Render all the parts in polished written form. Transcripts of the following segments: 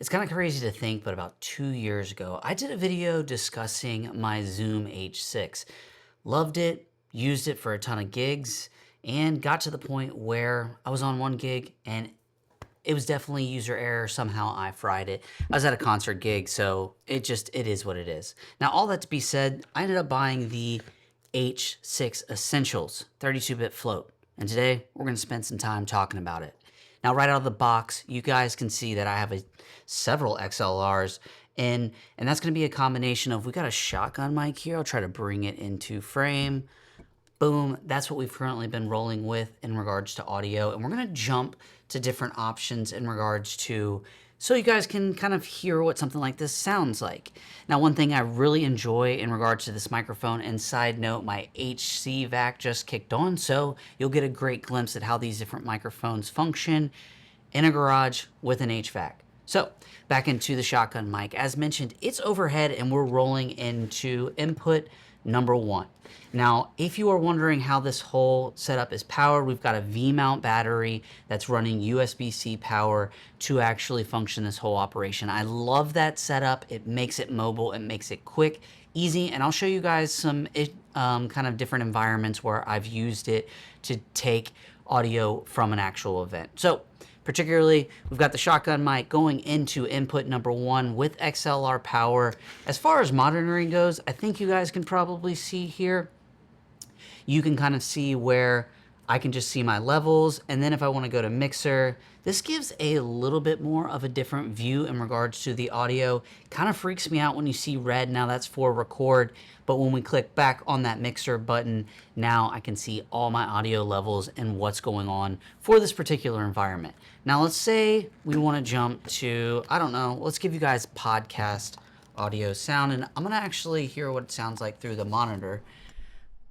It's kind of crazy to think, but about 2 years ago, I did a video discussing my Zoom H6. Loved it, used it for a ton of gigs, and got to the point where I was on one gig and it was definitely user error. Somehow I fried it. I was at a concert gig, so it is what it is. Now, all that to be said, I ended up buying the H6 Essentials 32-bit float. And today we're going to spend some time talking about it. Now, right out of the box, you guys can see that I have several XLRs in, and that's going to be a combination of, we got a shotgun mic here. I'll try to bring it into frame. Boom, that's what we've currently been rolling with in regards to audio. And we're going to jump to different options in regards to, so you guys can kind of hear what something like this sounds like. Now, one thing I really enjoy in regards to this microphone, and side note, my HC vac just kicked on, so you'll get a great glimpse at how these different microphones function in a garage with an HVAC. So back into the shotgun mic. As mentioned, it's overhead and we're rolling into input number 1. Now, if you are wondering how this whole setup is powered, we've got a V-mount battery that's running USB-C power to actually function this whole operation. I love that setup. It makes it mobile, it makes it quick, easy, and I'll show you guys some kind of different environments where I've used it to take audio from an actual event. So particularly, we've got the shotgun mic going into input number 1 with XLR power. As far as monitoring goes, I think you guys can probably see here, you can kind of see where I can just see my levels. And then if I want to go to mixer, this gives a little bit more of a different view in regards to the audio. Kind of freaks me out when you see red. Now that's for record. But when we click back on that mixer button, now I can see all my audio levels and what's going on for this particular environment. Now let's say we want to jump to, I don't know, let's give you guys podcast audio sound. And I'm going to actually hear what it sounds like through the monitor.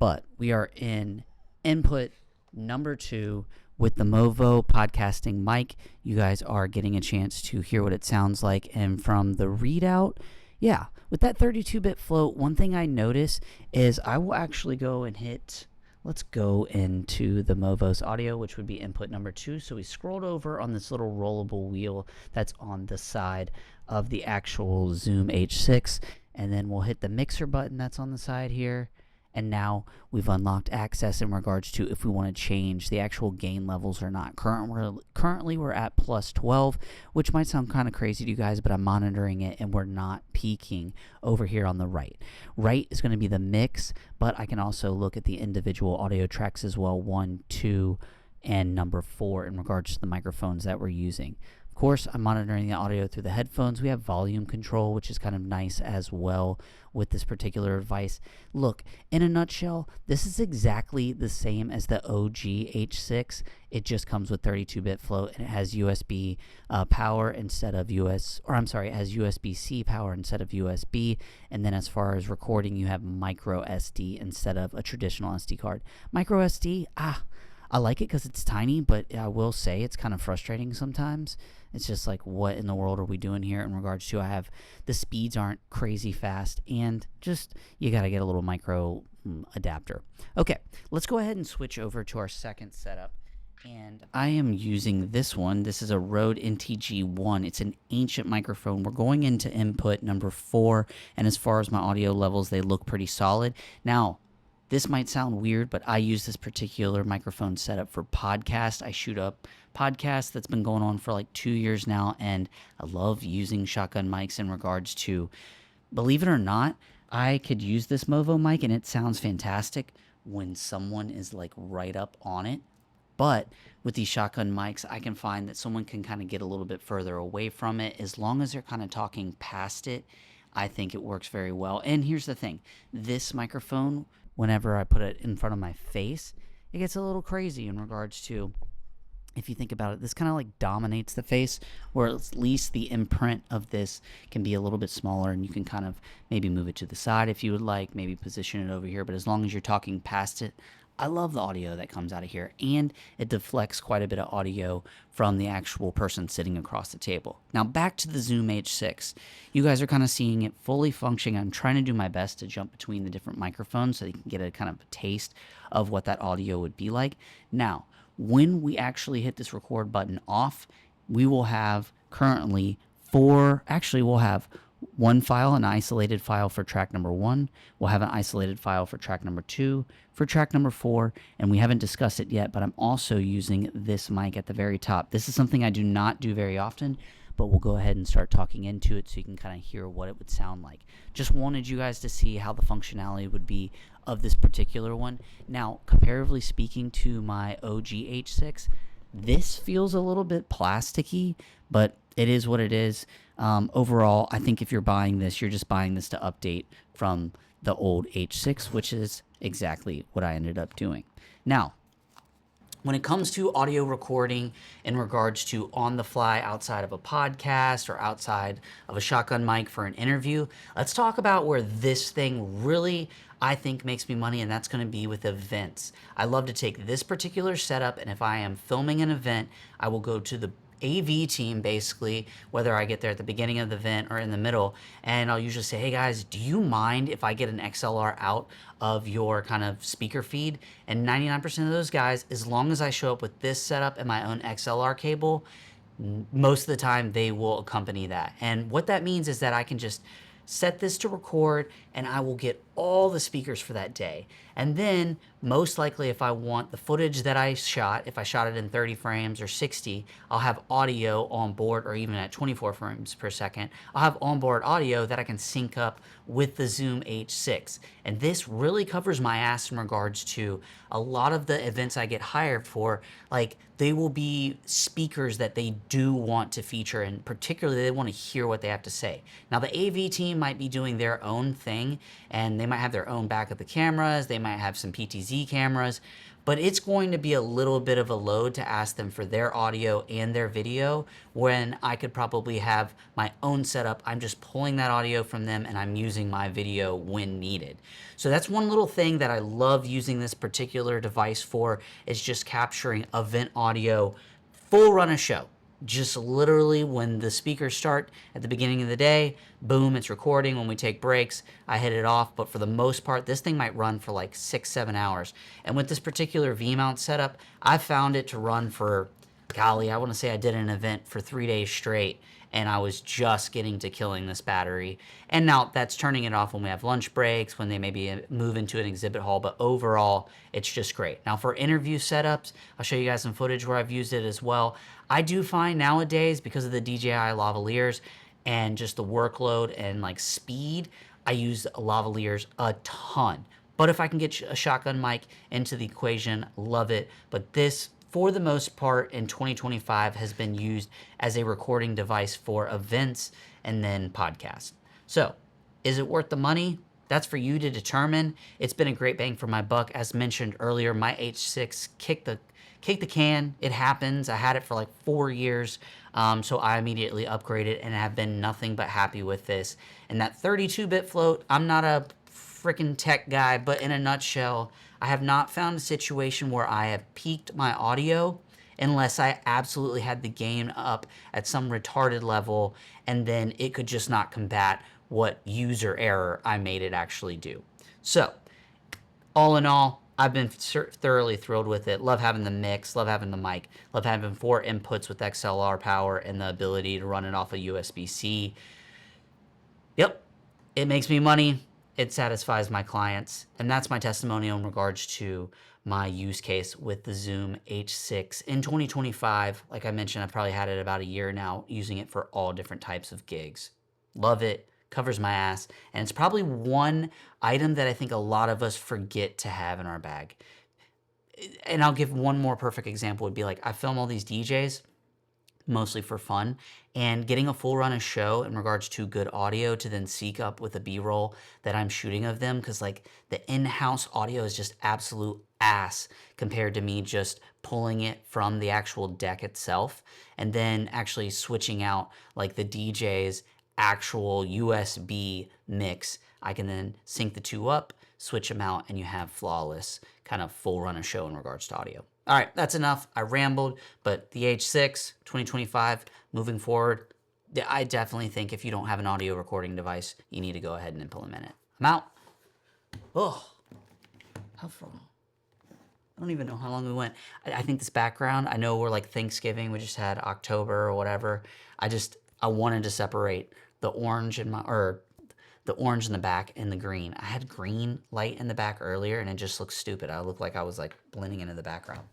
But we are in input number 2 with the Movo podcasting mic. You guys are getting a chance to hear what it sounds like. And from the readout, yeah, with that 32-bit float, one thing I notice is I will actually go and hit, let's go into the Movo's audio, which would be input number 2. So we scrolled over on this little rollable wheel that's on the side of the actual Zoom H6. And then we'll hit the mixer button that's on the side here. And now we've unlocked access in regards to if we want to change the actual gain levels or not. Currently we're at plus 12, which might sound kind of crazy to you guys, but I'm monitoring it and we're not peaking over here on the right. Right is going to be the mix, but I can also look at the individual audio tracks as well, 1, 2, and number 4 in regards to the microphones that we're using. Of course, I'm monitoring the audio through the headphones. We have volume control, which is kind of nice as well with this particular device. Look, in a nutshell, this is exactly the same as the OG H6. It just comes with 32-bit float and it has USB power instead of it has USB-C power instead of USB. And then as far as recording, you have micro SD instead of a traditional SD card. Micro SD, I like it because it's tiny, but I will say it's kind of frustrating sometimes. It's just like, what in the world are we doing here in regards to the speeds aren't crazy fast, and just you got to get a little micro adapter. Okay, let's go ahead and switch over to our second setup. And I am using this one. This is a Rode NTG1. It's an ancient microphone. We're going into input number 4, and as far as my audio levels, they look pretty solid. Now, this might sound weird, but I use this particular microphone setup for podcast. I shoot up podcasts that's been going on for like 2 years now, and I love using shotgun mics in regards to, believe it or not, I could use this Movo mic and it sounds fantastic when someone is like right up on it. But with these shotgun mics, I can find that someone can kind of get a little bit further away from it. As long as they're kind of talking past it, I think it works very well. And here's the thing, this microphone, whenever I put it in front of my face, it gets a little crazy in regards to, if you think about it, this kind of like dominates the face, or at least the imprint of this can be a little bit smaller, and you can kind of maybe move it to the side if you would like, maybe position it over here. But as long as you're talking past it, I love the audio that comes out of here, and it deflects quite a bit of audio from the actual person sitting across the table. Now back to the Zoom H6. You guys are kind of seeing it fully functioning. I'm trying to do my best to jump between the different microphones so you can get a kind of a taste of what that audio would be like. Now, when we actually hit this record button off, we will have currently we'll have one file, an isolated file for track number 1. We'll have an isolated file for track number 2, for track number 4, and we haven't discussed it yet, but I'm also using this mic at the very top. This is something I do not do very often, but we'll go ahead and start talking into it so you can kind of hear what it would sound like. Just wanted you guys to see how the functionality would be of this particular one. Now, comparatively speaking to my OG H6, this feels a little bit plasticky, but it is what it is. Overall, I think if you're buying this, you're just buying this to update from the old H6, which is exactly what I ended up doing. Now, when it comes to audio recording in regards to on the fly outside of a podcast or outside of a shotgun mic for an interview, let's talk about where this thing really, I think, makes me money, and that's going to be with events. I love to take this particular setup, and if I am filming an event, I will go to the AV team, basically, whether I get there at the beginning of the event or in the middle, and I'll usually say, hey guys, do you mind if I get an XLR out of your kind of speaker feed? And 99% of those guys, as long as I show up with this setup and my own XLR cable, most of the time they will accompany that. And what that means is that I can just set this to record and I will get all the speakers for that day. And then most likely if I want the footage that I shot, if I shot it in 30 frames or 60, I'll have audio on board, or even at 24 frames per second, I'll have onboard audio that I can sync up with the Zoom H6. And this really covers my ass in regards to a lot of the events I get hired for. Like, they will be speakers that they do want to feature, and particularly they want to hear what they have to say. Now, the AV team might be doing their own thing, and they might have their own backup the cameras, they might have some PTZ cameras, but it's going to be a little bit of a load to ask them for their audio and their video when I could probably have my own setup. I'm just pulling that audio from them and I'm using my video when needed. So that's one little thing that I love using this particular device for, is just capturing event audio, full run of show. Just literally when the speakers start at the beginning of the day, boom, it's recording. When we take breaks, I hit it off. But for the most part, this thing might run for like 6-7 hours. And with this particular V-mount setup, I found it to run for, golly, I want to say I did an event for 3 days straight, and I was just getting to killing this battery. And now that's turning it off when we have lunch breaks, when they maybe move into an exhibit hall, but overall, it's just great. Now for interview setups, I'll show you guys some footage where I've used it as well. I do find nowadays, because of the DJI lavaliers and just the workload and like speed, I use lavaliers a ton. But if I can get a shotgun mic into the equation, love it. But this, for the most part, in 2025 has been used as a recording device for events and then podcasts. So, is it worth the money? That's for you to determine. It's been a great bang for my buck. As mentioned earlier, my H6 kicked the can. It happens. I had it for like 4 years, so I immediately upgraded and have been nothing but happy with this. And that 32-bit float, I'm not a freaking tech guy, but in a nutshell, I have not found a situation where I have peaked my audio unless I absolutely had the gain up at some retarded level, and then it could just not combat what user error I made it actually do. So, all in all, I've been thoroughly thrilled with it. Love having the mix, love having the mic, love having 4 inputs with XLR power and the ability to run it off a USB-C. Yep, it makes me money. It satisfies my clients, and that's my testimonial in regards to my use case with the Zoom H6 in 2025. Like I mentioned, I've probably had it about a year now, using it for all different types of gigs. Love it, covers my ass, and it's probably one item that I think a lot of us forget to have in our bag. And I'll give one more perfect example. Would be like, I film all these DJs mostly for fun, and getting a full run of show in regards to good audio to then seek up with the B-roll that I'm shooting of them, because like the in-house audio is just absolute ass compared to me just pulling it from the actual deck itself and then actually switching out like the DJ's actual USB mix. I can then sync the two up, switch them out, and you have flawless kind of full run of show in regards to audio. All right, that's enough. I rambled, but the H6 2025 moving forward, I definitely think if you don't have an audio recording device, you need to go ahead and implement it. I'm out. Oh, how far? I don't even know how long we went. I think this background, I know we're like Thanksgiving, we just had October or whatever. I wanted to separate the orange in my, or the orange in the back and the green. I had green light in the back earlier and it just looked stupid. I looked like I was like blending into the background.